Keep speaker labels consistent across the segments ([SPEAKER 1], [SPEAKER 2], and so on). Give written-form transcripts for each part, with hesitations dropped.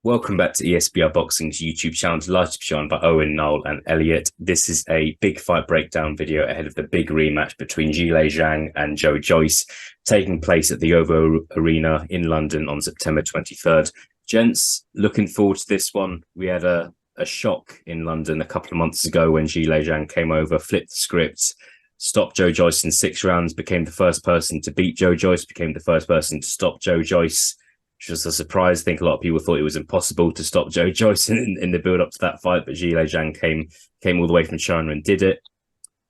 [SPEAKER 1] Welcome back to ESBR Boxing's YouTube channel, delighted to be joined by Owen, Noel and Elliot. This is a big fight breakdown video ahead of the big rematch between Zhilei Zhang and Joe Joyce, taking place at the OVO Arena in London on September 23rd. Gents, looking forward to this one. We had a shock in London a couple of months ago when Zhilei Zhang came over, flipped the script, stopped Joe Joyce in 6 rounds, became the first person to beat Joe Joyce, became the first person to stop Joe Joyce. Which was a surprise. I think a lot of people thought it was impossible to stop Joe Joyce in the build-up to that fight, but Zhilei Zhang came all the way from China and did it.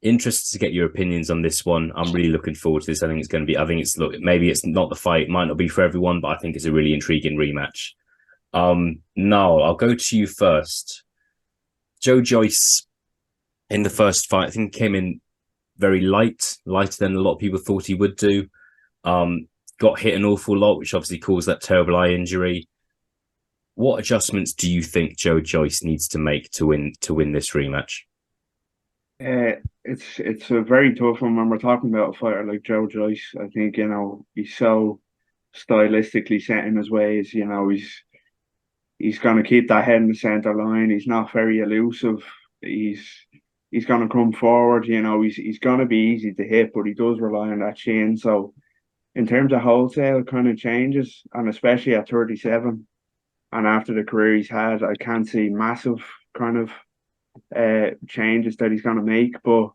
[SPEAKER 1] Interested to get your opinions on this one. I'm really looking forward to this. I think it's going to be. I think it's maybe it's not the fight, might not be for everyone, but I think it's a really intriguing rematch. Noel, I'll go to you first. Joe Joyce in the first fight, I think came in very lighter than a lot of people thought he would do. Got hit an awful lot, which obviously caused that terrible eye injury. What adjustments do you think Joe Joyce needs to make to win this rematch?
[SPEAKER 2] It's a very tough one when we're talking about a fighter like Joe Joyce. I think he's so stylistically set in his ways. He's going to keep that head in the center line. He's not very elusive. He's going to come forward. He's going to be easy to hit, but he does rely on that chin. So in terms of wholesale, it kind of changes, and especially at 37 and after the career he's had, I can't see massive kind of changes that he's going to make. But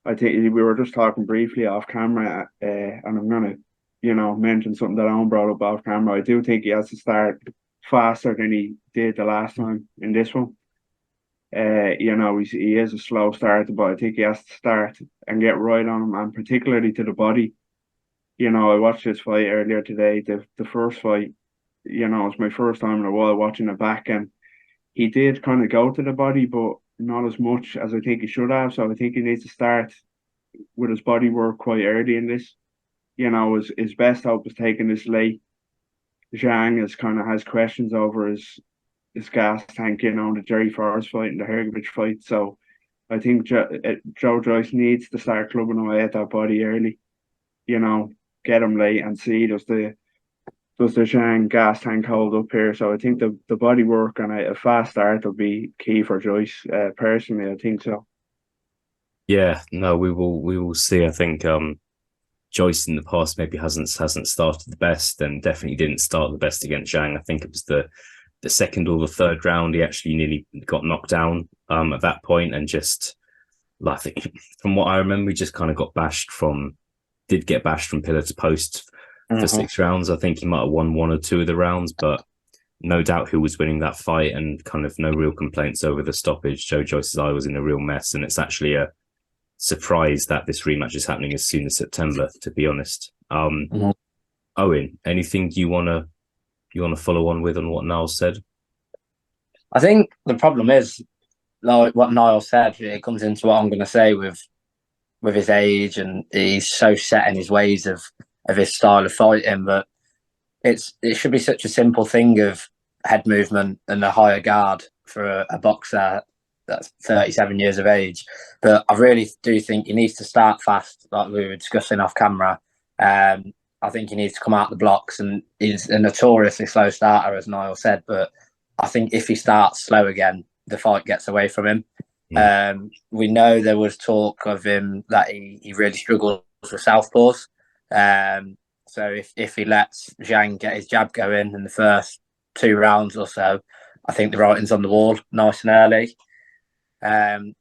[SPEAKER 2] I think we were just talking briefly off camera, and I'm going to, mention something that Owen brought up off camera. I do think he has to start faster than he did the last time in this one. He is a slow starter, but I think he has to start and get right on him, and particularly to the body. I watched this fight earlier today. The first fight, it's my first time in a while watching it back, and he did kind of go to the body, but not as much as I think he should have. So I think he needs to start with his body work quite early in this. His best hope is taking this late. Zhang has questions over his gas tank, the Jerry Forrest fight and the Hergovich fight. So I think Joe Joyce needs to start clubbing away at that body early. Get him late and see does the Zhang gas tank hold up here. So I think the body work and a fast start will be key for Joyce. Personally, I think so.
[SPEAKER 1] Yeah, no, we will see. I think Joyce in the past maybe hasn't started the best, and definitely didn't start the best against Zhang. I think it was the second or the third round he actually nearly got knocked down at that point, and just I think from what I remember, he just kind of did get bashed from pillar to post for 6 rounds. I think he might have won 1 or 2 of the rounds, but no doubt who was winning that fight, and kind of no real complaints over the stoppage. Joe Joyce's eye was in a real mess, and it's actually a surprise that this rematch is happening as soon as September, to be honest. Owen, anything you wanna follow on with on what Niall said?
[SPEAKER 3] I think the problem is, like what Niall said, it comes into what I'm going to say with his age, and he's so set in his ways of his style of fighting. But it should be such a simple thing of head movement and a higher guard for a boxer that's 37 years of age. But I really do think he needs to start fast, like we were discussing off camera. I think he needs to come out the blocks, and he's a notoriously slow starter, as Niall said. But I think if he starts slow again, the fight gets away from him. We know there was talk of him that he really struggles with southpaws. So if he lets Zhang get his jab going in the first 2 rounds or so, I think the writing's on the wall nice and early.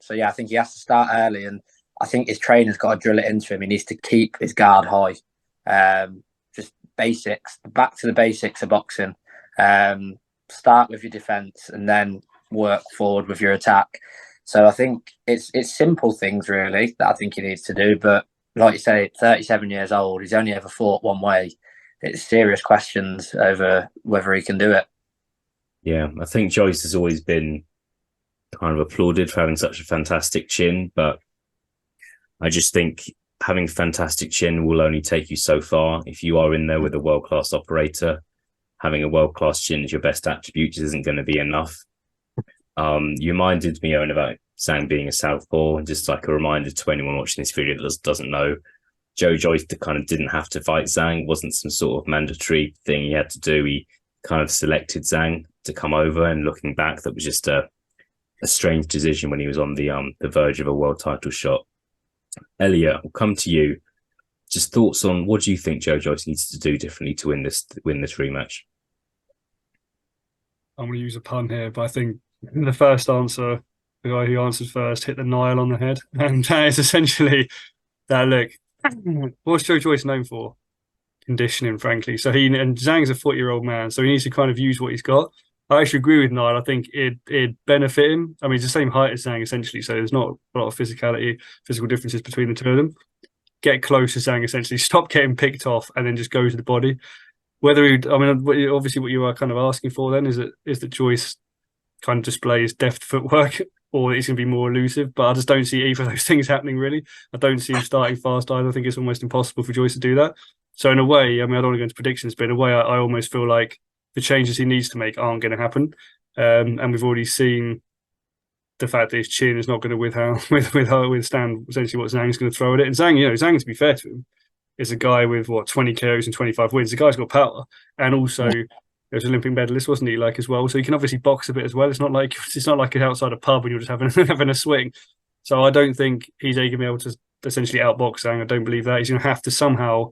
[SPEAKER 3] So yeah, I think he has to start early, and I think his trainer's got to drill it into him. He needs to keep his guard high. Just basics, back to the basics of boxing. Start with your defense and then work forward with your attack. So I think it's simple things really that I think he needs to do. But like you say, 37 years old, he's only ever fought one way. It's serious questions over whether he can do it.
[SPEAKER 1] Yeah, I think Joyce has always been kind of applauded for having such a fantastic chin, but I just think having fantastic chin will only take you so far. If you are in there with a world-class operator, having a world-class chin as your best attribute isn't going to be enough. You reminded me, Owen, about Zhang being a southpaw, and just like a reminder to anyone watching this video that doesn't know, Joe Joyce kind of didn't have to fight Zhang. It wasn't some sort of mandatory thing he had to do. He kind of selected Zhang to come over, and looking back, that was just a strange decision when he was on the verge of a world title shot. Elliot, we'll come to you. Just thoughts on what do you think Joe Joyce needs to do differently to win this rematch?
[SPEAKER 4] I'm going to use a pun here, but I think the first answer, the guy who answered first, hit the nail on the head, and that is essentially that. Look, what's Joe Joyce known for? Conditioning, frankly. So and Zhang's a 40-year-old man, so he needs to kind of use what he's got. I actually agree with Niall. I think it'd benefit him. I mean, he's the same height as Zhang essentially, so there's not a lot of physical differences between the two of them. Get close to Zhang essentially, stop getting picked off, and then just go to the body. Whether obviously, what you are kind of asking for then is that Joyce kind of displays deft footwork, or he's going to be more elusive. But I just don't see either of those things happening, really. I don't see him starting fast either. I think it's almost impossible for Joyce to do that. So in a way, I mean, I don't want to go into predictions, but in a way, I almost feel like the changes he needs to make aren't going to happen. And we've already seen the fact that his chin is not going to withstand essentially what Zhang's going to throw at it. And Zhang, to be fair to him, is a guy with 20 KOs and 25 wins. The guy's got power, and also he was an Olympic medalist, wasn't he? Like as well, so he can obviously box a bit as well. It's not like outside a pub when you're just having a swing. So I don't think he's going to be able to essentially outbox Zhang. I don't believe that. He's going to have to somehow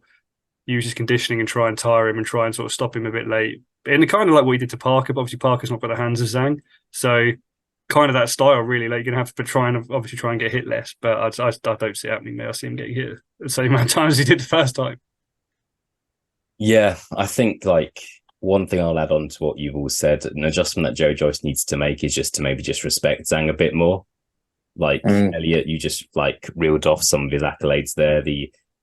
[SPEAKER 4] use his conditioning and try and tire him and try and sort of stop him a bit late. And kind of like what he did to Parker, but obviously Parker's not got the hands of Zhang. So kind of that style, really. Like you're going to have to try and get hit less. But I don't see it happening there. I see him getting hit the same amount of times as he did the first time.
[SPEAKER 1] Yeah, I think like one thing I'll add on to what you've all said, an adjustment that Joe Joyce needs to make is just to maybe just respect Zhang a bit more. Like Elliot, you just like reeled off some of his accolades there,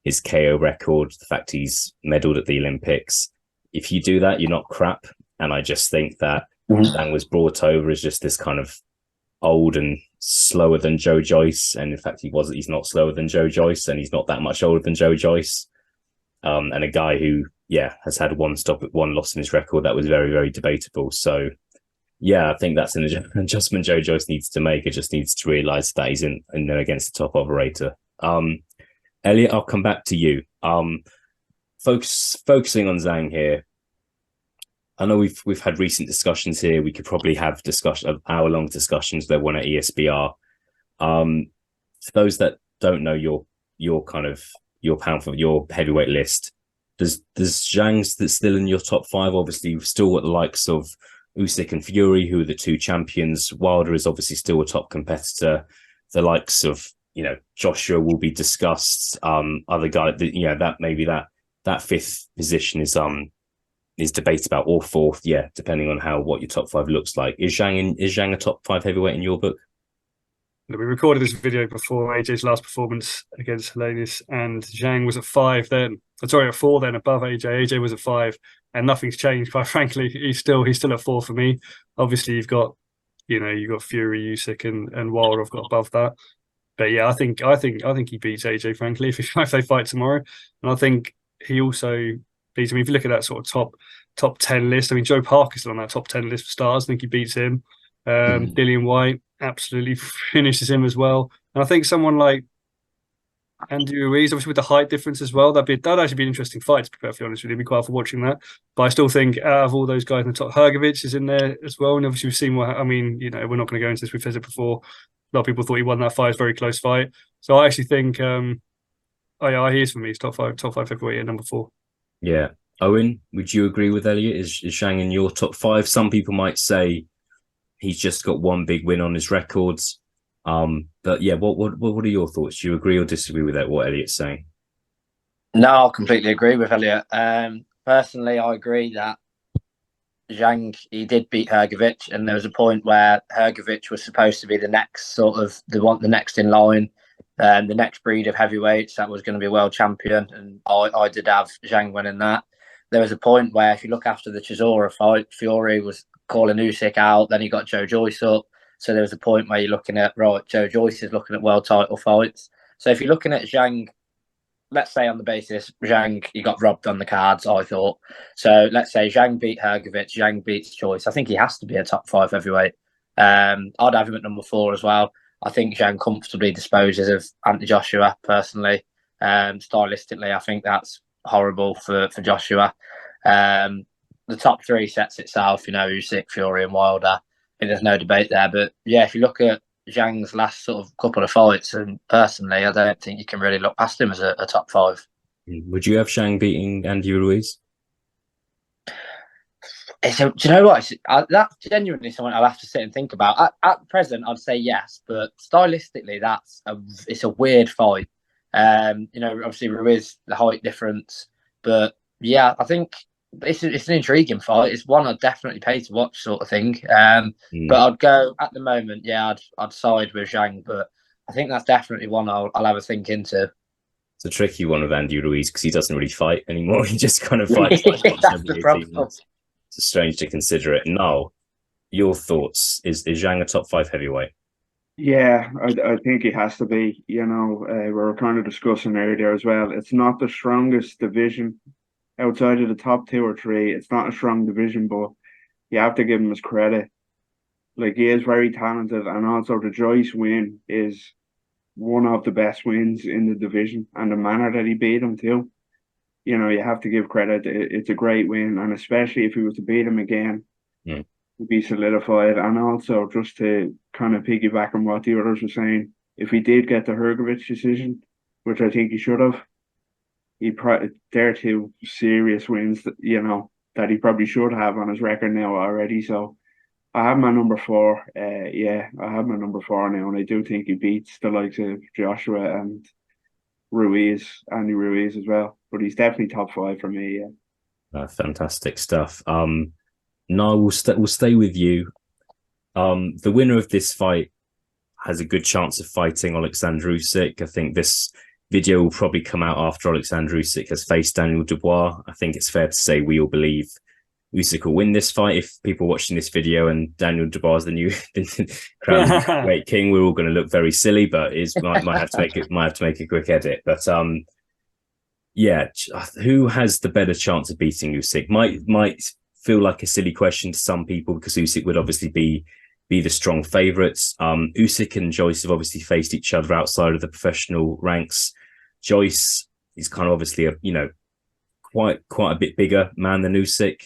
[SPEAKER 1] his KO record, the fact he's medaled at the Olympics. If you do that, you're not crap. And I just think that Zhang was brought over as just this kind of old and slower than Joe Joyce. And in fact, he's not slower than Joe Joyce, and he's not that much older than Joe Joyce. And a guy who, has had one loss in his record that was very, very debatable. So, I think that's an adjustment Joe Joyce needs to make. It just needs to realise that he's in there against the top operator. Elliot, I'll come back to you. Focusing on Zhang here. I know we've had recent discussions here. We could probably have hour-long discussions. There one at ESBR. For those that don't know your kind of your pound for your heavyweight list, does Zhang's that's still in your top five? Obviously, you've still got the likes of Usyk and Fury, who are the two champions. Wilder is obviously still a top competitor. The likes of Joshua will be discussed. Other guy that maybe that fifth position is debated about, or fourth, depending on what your top five looks like. Is Zhang a top five heavyweight in your book?
[SPEAKER 4] We recorded this video before AJ's last performance against Helenius, and Zhang was at 5 then. Sorry, at 4 then, above AJ. AJ was at 5, and nothing's changed. Quite frankly, he's still at 4 for me. Obviously, you've got Fury, Usyk, and Wilder. I've got above that. But I think he beats AJ. Frankly, if they fight tomorrow, and I think he also beats him. If you look at that sort of top 10 list, I mean, Joe Parker's on that top 10 list for stars. I think he beats him. Dillian White absolutely finishes him as well. And I think someone like Andy Ruiz, obviously with the height difference as well, that'd actually be an interesting fight, to be perfectly honest with you. I'd be quite for watching that. But I still think out of all those guys in the top, Hrgović is in there as well. And obviously we've seen we're not going to go into this. We've said it before. A lot of people thought he won that fight. It's a very close fight. So I actually think, he is for me. He's top five heavyweight at number 4.
[SPEAKER 1] Yeah. Owen, would you agree with Elliot? Is Zhang in your top 5? Some people might say he's just got one big win on his records. But what are your thoughts? Do you agree or disagree with what Elliot's saying?
[SPEAKER 3] No, I completely agree with Elliot. Personally, I agree that Zhang, he did beat Hrgović, and there was a point where Hrgović was supposed to be the next the next in line, the next breed of heavyweights that was going to be a world champion, and I did have Zhang winning that. There was a point where, if you look after the Chisora fight, Fury was calling Usyk out, then he got Joe Joyce up. So there was a point where you're looking at, Joe Joyce is looking at world title fights. So if you're looking at Zhang, let's say on the basis, Zhang, he got robbed on the cards, I thought. So let's say Zhang beat Hrgović, Zhang beats Joyce. I think he has to be a top 5 heavyweight. I'd have him at number 4 as well. I think Zhang comfortably disposes of Anthony Joshua, personally. Stylistically, I think that's horrible for Joshua. the top three sets itself. Usyk, Fury, and Wilder. I think there's no debate there. But yeah, if you look at Zhang's last sort of couple of fights, and personally, I don't think you can really look past him as a top five.
[SPEAKER 1] Would you have Zhang beating Andy Ruiz?
[SPEAKER 3] Do you know what? That's genuinely something I'll have to sit and think about. At present, I'd say yes, but stylistically, it's a weird fight. Obviously Ruiz, the height difference, but yeah, I think it's an intriguing fight. It's one I'd definitely pay to watch, sort of thing. But I'd go at the moment. Yeah, I'd side with Zhang, but I think that's definitely one I'll have a think into.
[SPEAKER 1] It's a tricky one with Andy Ruiz because he doesn't really fight anymore. He just kind of fights like once every 18 months. It's strange to consider it. Now, your thoughts? Is Zhang a top 5 heavyweight?
[SPEAKER 2] Yeah, I think it has to be. We were kind of discussing earlier as well. It's not the strongest division outside of the top 2 or 3. It's not a strong division, but you have to give him his credit. Like, he is very talented, and also the Joyce win is one of the best wins in the division, and the manner that he beat him too. You have to give credit. It's a great win, and especially if he was to beat him again, he'd be solidified. And also, just to kind of piggyback on what the others were saying, if he did get the Hrgovic decision, which I think he should have, they're 2 serious wins that he probably should have on his record now already. So I have my number 4. I have my number 4 now, and I do think he beats the likes of Joshua and Andy Ruiz as well. But he's definitely top 5 for me. Yeah.
[SPEAKER 1] Fantastic stuff. No, we'll stay with you. The winner of this fight has a good chance of fighting Alexander Usyk. I think this video will probably come out after Alexander Usyk has faced Daniel Dubois. I think it's fair to say we all believe Usyk will win this fight. If people watching this video and Daniel Dubois is the new crowned weight king, we're all going to look very silly. But might have to make a quick edit. But who has the better chance of beating Usyk? Might feel like a silly question to some people because Usyk would obviously be the strong favourites. Usyk and Joyce have obviously faced each other outside of the professional ranks. Joyce is kind of obviously quite a bit bigger man than Usyk.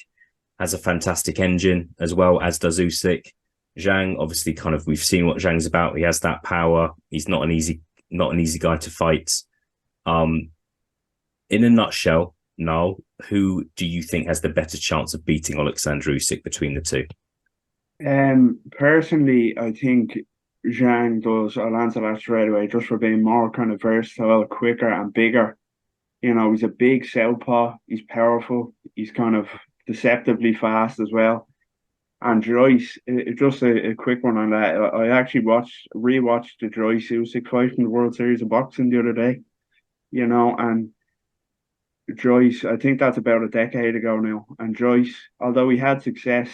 [SPEAKER 1] Has a fantastic engine as well, as does Usyk. Zhang, obviously, we've seen what Zhang's about. He has that power. He's not an easy guy to fight. In a nutshell, Noel, who do you think has the better chance of beating Alexander Usyk between the 2?
[SPEAKER 2] Personally, I think Zhang does. I'll answer that straight away, just for being more kind of versatile, quicker, and bigger. He's a big southpaw. He's powerful. He's kind of deceptively fast as well. And Joyce, just a quick one on that. I actually rewatched the Joyce Usyk fight from the World Series of Boxing the other day. And Joyce, I think that's about a decade ago now. And Joyce, although he had success,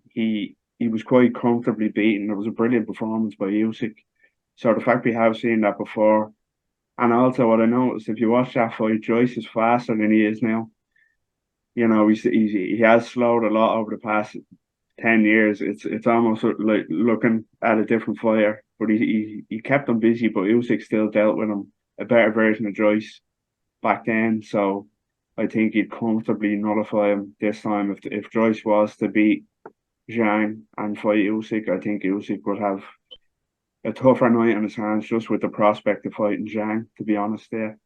[SPEAKER 2] he was quite comfortably beaten. It was a brilliant performance by Usyk. So the fact we have seen that before, and also what I noticed, if you watch that fight, Joyce is faster than he is now. He has slowed a lot over the past 10 years. It's almost like looking at a different fighter, but he kept him busy. But Usyk still dealt with him, a better version of Joyce back then. So I think he'd comfortably nullify him this time. If Joyce was to beat Zhang and fight Usyk, I think Usyk would have a tougher night on his hands just with the prospect of fighting Zhang, to be honest there.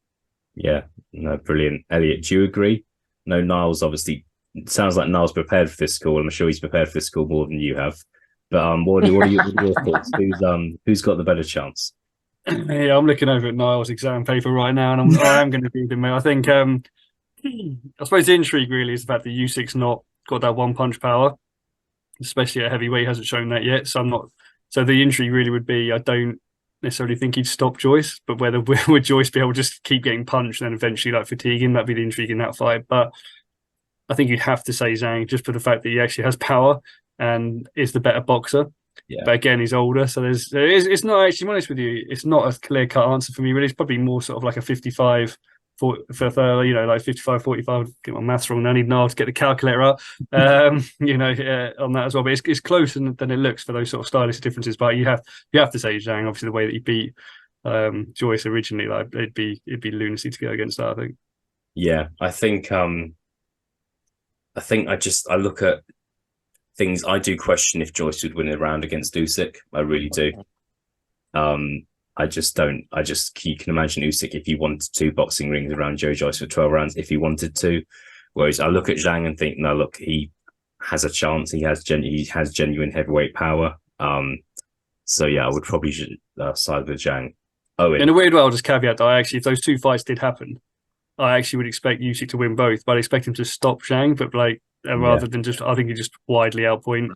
[SPEAKER 1] Yeah, no, brilliant. Elliot, do you agree? No, Niall's obviously, it sounds like Niall's prepared for this call. I'm sure he's prepared for this call more than you have. But what are your thoughts? Who's got the better chance?
[SPEAKER 4] Yeah, I'm looking over at Niall's exam paper right now, and I am going to beat him. I think, I suppose the intrigue really is the fact that Usyk's not got that one punch power, especially at heavyweight. Hasn't shown that yet. So the intrigue really would be, I don't necessarily think he'd stop Joyce, but whether would Joyce be able to just keep getting punched and then eventually fatigue him? That'd be the intrigue in that fight. But I think you'd have to say Zhang just for the fact that he actually has power and is the better boxer.
[SPEAKER 1] Yeah.
[SPEAKER 4] But again, he's older, so it's not actually, to be honest with you, it's not a clear cut answer for me. Really, it's probably more sort of like a 55 for 55 45. Get my maths wrong. I need Niall to get the calculator up. On that as well. But it's closer than it looks for those sort of stylistic differences. But you have to say Zhang, obviously the way that he beat Joyce originally, it'd be lunacy to go against that, I think.
[SPEAKER 1] Yeah, I think I think I look at things. I do question if Joyce would win a round against Usyk. I really do. I just don't. You can imagine Usyk if he wanted to boxing rings around Joe Joyce for 12 rounds if he wanted to. Whereas I look at Zhang and think, no, look, he has a chance. He has genuine heavyweight power. So yeah, I would probably side with Zhang. Owen.
[SPEAKER 4] In a weird way, I'll just caveat that if those two fights did happen, I actually would expect Usyk to win both, but I'd expect him to stop Zhang, but rather than just, I think he just widely outpoint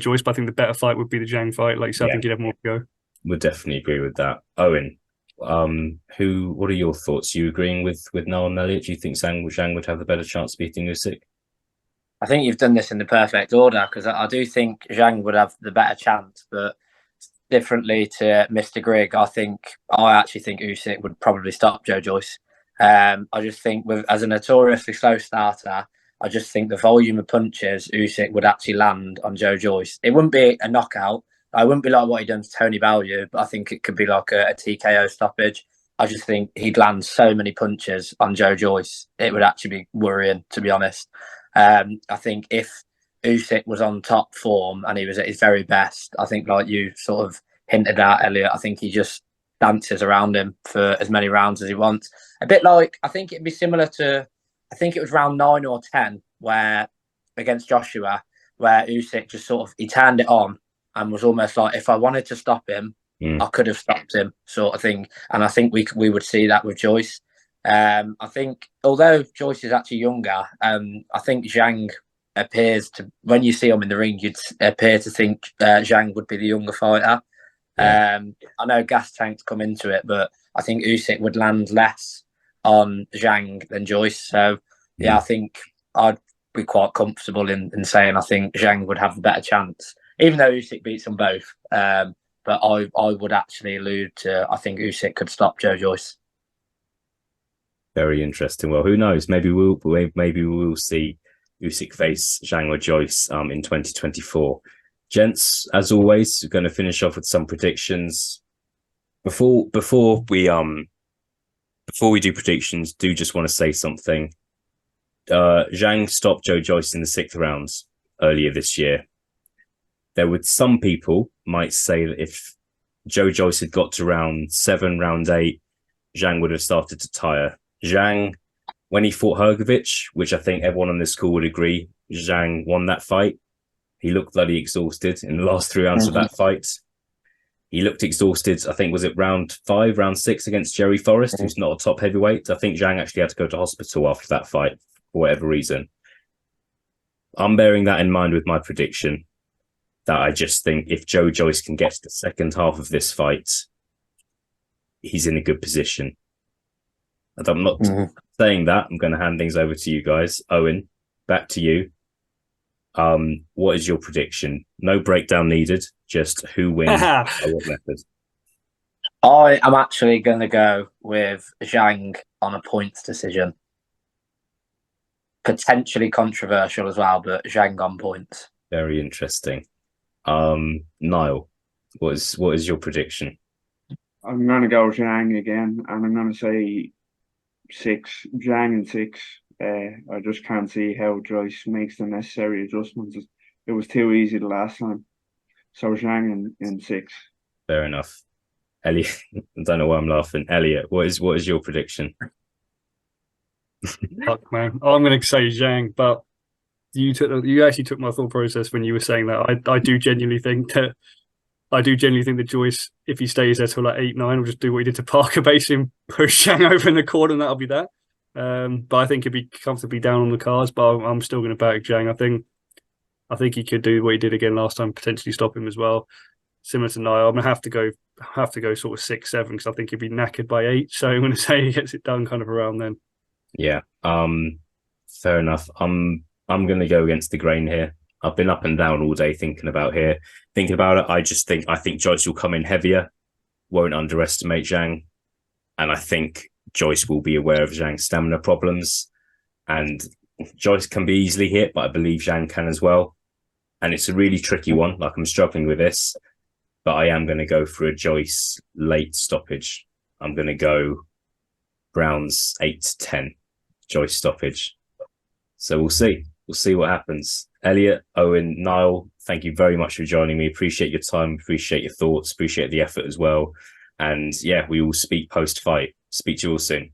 [SPEAKER 4] Joyce. But I think the better fight would be the Zhang fight. Like you said, I think he'd have more to go.
[SPEAKER 1] Would definitely agree with that. Owen, what are your thoughts? Are you agreeing with Noel and Elliot? Do you think Zhang would have the better chance of beating Usyk?
[SPEAKER 3] I think you've done this in the perfect order, because I do think Zhang would have the better chance, but differently to Mr. Grigg, I actually think Usyk would probably stop Joe Joyce. I just think as a notoriously slow starter, I just think the volume of punches Usyk would actually land on Joe Joyce. It wouldn't be a knockout. I wouldn't be like what he done to Tony Bellew, but I think it could be like a TKO stoppage. I just think he'd land so many punches on Joe Joyce. It would actually be worrying, to be honest. I think if Usyk was on top form and he was at his very best, I think, like you sort of hinted at, Elliot, I think he just dances around him for as many rounds as he wants. A bit like, I think it'd be similar to, I think it was round 9 or 10 where against Joshua, where Usyk just sort of, he turned it on and was almost like, if I wanted to stop him, I could have stopped him, sort of thing. And I think we would see that with Joyce. I think, although Joyce is actually younger, I think Zhang appears to, when you see him in the ring, you'd appear to think Zhang would be the younger fighter. I know gas tanks come into it, but I think Usyk would land less on Zhang than Joyce. So, I think I'd be quite comfortable in saying I think Zhang would have the better chance, even though Usyk beats them both. But I would actually allude to, I think Usyk could stop Joe Joyce.
[SPEAKER 1] Very interesting. Well, who knows? Maybe we will see Usyk face Zhang or Joyce in 2024. Gents, as always, we're going to finish off with some predictions. Before we do predictions, do just want to say something. Zhang stopped Joe Joyce in the 6th rounds earlier this year. There would, some people might say that if Joe Joyce had got to round 7, round 8, Zhang would have started to tire. Zhang, when he fought Hrgovic, which I think everyone on this call would agree, Zhang won that fight. He looked bloody exhausted in the last 3 rounds of that fight. He looked exhausted, I think, was it round 5, round 6 against Jerry Forrest, who's not a top heavyweight. I think Zhang actually had to go to hospital after that fight for whatever reason. I'm bearing that in mind with my prediction, that I just think if Joe Joyce can get to the second half of this fight, he's in a good position. And I'm not saying that. I'm going to hand things over to you guys. Owen, back to you. What is your prediction? No breakdown needed, just who wins by what method?
[SPEAKER 3] I am actually going to go with Zhang on a points decision. Potentially controversial as well, but Zhang on points.
[SPEAKER 1] Very interesting. Niall, what is your prediction?
[SPEAKER 2] I'm going to go Zhang again, and I'm going to say 6. Zhang in 6. I just can't see how Joyce makes the necessary adjustments. It was too easy the last time. So Zhang in 6.
[SPEAKER 1] Fair enough. Elliot, I don't know why I'm laughing. Elliot, what is your prediction?
[SPEAKER 4] Fuck, man. I'm going to say Zhang, but you actually took my thought process when you were saying that. I do genuinely think that Joyce, if he stays there till like 8-9, will just do what he did to Parker, basically push Zhang over in the corner, and that'll be that. But I think he'd be comfortably down on the cards. But I'm still going to back Zhang. I think he could do what he did again last time, potentially stop him as well. Similar to Niall, I'm going to have to go sort of 6-7 because I think he'd be knackered by 8. So I'm going to say he gets it done kind of around then.
[SPEAKER 1] Yeah. Fair enough. I'm going to go against the grain here. I've been up and down all day thinking about it. I think Joyce will come in heavier, won't underestimate Zhang, and I think Joyce will be aware of Zhang's stamina problems. And Joyce can be easily hit, but I believe Zhang can as well. And it's a really tricky one. Like, I'm struggling with this, but I am going to go for a Joyce late stoppage. I'm going to go rounds 8 to 10, Joyce stoppage. So we'll see. We'll see what happens. Elliot, Owen, Niall, thank you very much for joining me. Appreciate your time, appreciate your thoughts, appreciate the effort as well. And yeah, we will speak post-fight. Speak to you all soon.